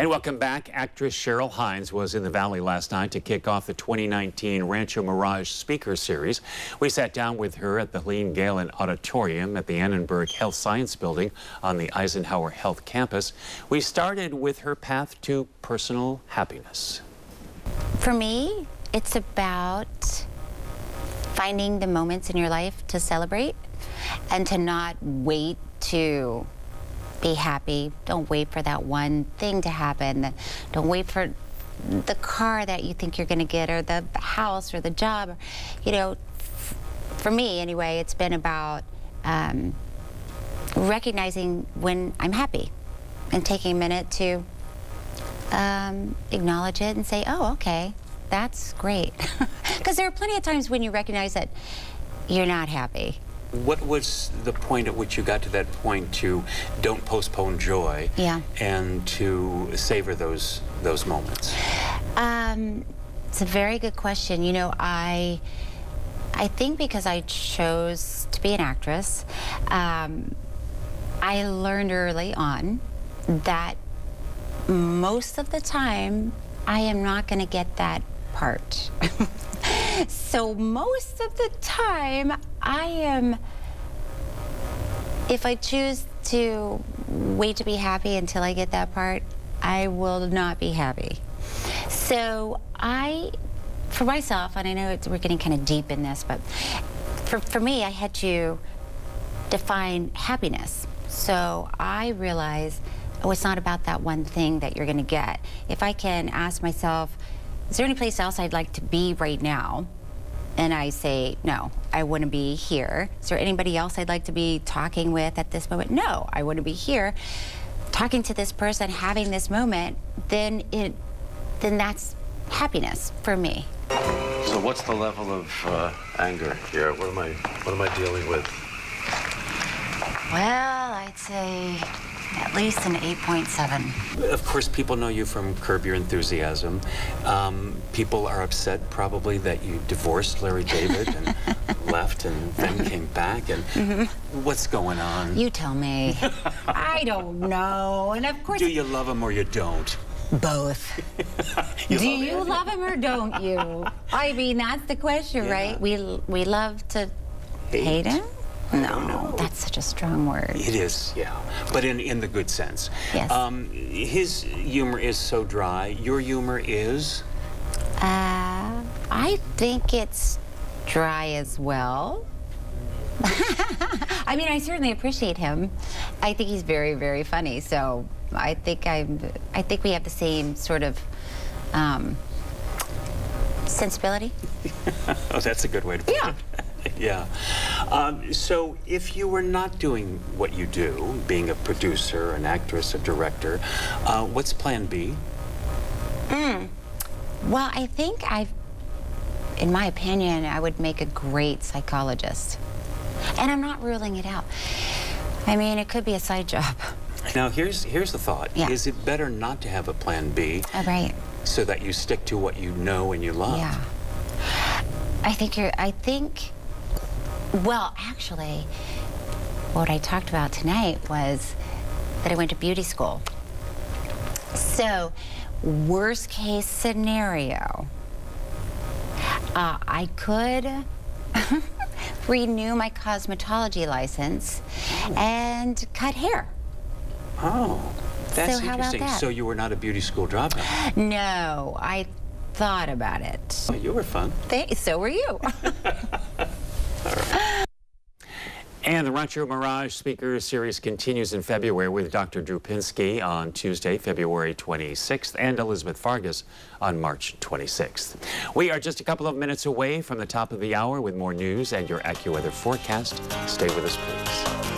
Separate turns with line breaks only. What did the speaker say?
And welcome back. Actress Cheryl Hines was in the Valley last night to kick off the 2019 Rancho Mirage Speaker Series. We sat down with her at the Helene Galen Auditorium at the Annenberg Health Science Building on the Eisenhower Health Campus. We started with her path to personal happiness.
For me, it's about finding the moments in your life to celebrate and to not wait to be happy. Don't wait for that one thing to happen. Don't wait for the car that you think you're going to get, or the house, or the job. You know, for me anyway, it's been about recognizing when I'm happy and taking a minute to acknowledge it and say, oh, okay, that's great. Because there are plenty of times when you recognize that you're not happy.
What was the point at which you got to that point to don't postpone joy, and to savor those moments?
It's a very good question. You know, I think because I chose to be an actress, I learned early on that most of the time I am not going to get that part. So most of the time if I choose to wait to be happy until I get that part, I will not be happy. So for myself, and I know we're getting kind of deep in this, but for me, I had to define happiness. So I realized, oh, it's not about that one thing that you're going to get. If I can ask myself, is there any place else I'd like to be right now? And I say, no, I wouldn't be here. Is there anybody else I'd like to be talking with at this moment? No, I wouldn't be here. Talking to this person, having this moment, then that's happiness for me.
So what's the level of anger here? What am I dealing with?
Well, I'd say at least an 8.7.
Of course, people know you from Curb Your Enthusiasm. People are upset probably that you divorced Larry David and left and then came back. And what's going on?
You tell me. I don't know. And of course...
Do you love him or you don't?
Both. Do you love him or don't you? I mean, that's the question, right? We love to hate him? No, that's such a strong word.
It is, yeah. But in the good sense.
Yes.
His humor is so dry. Your humor is?
I think it's dry as well. I mean, I certainly appreciate him. I think he's very, very funny. So I think we have the same sort of sensibility.
Oh, that's a good way to put it. Yeah. So if you were not doing what you do, being a producer, an actress, a director, what's plan B?
Well, I think in my opinion, I would make a great psychologist. And I'm not ruling it out. I mean, it could be a side job.
Now, here's the thought.
Yeah.
Is it better not to have a plan B?
Oh, right.
So that you stick to what you know and you love?
Yeah. Well, actually, what I talked about tonight was that I went to beauty school. So, worst case scenario, I could renew my cosmetology license and cut hair.
Oh, that's
so how
interesting.
about that?
So you were not a beauty school dropout?
No, I thought about it.
Oh, you were fun.
So were you.
All right. And the Rancho Mirage Speaker Series continues in February with Dr. Drew Pinsky on Tuesday, February 26th, and Elizabeth Vargas on March 26th. We are just a couple of minutes away from the top of the hour with more news and your AccuWeather forecast. Stay with us, please.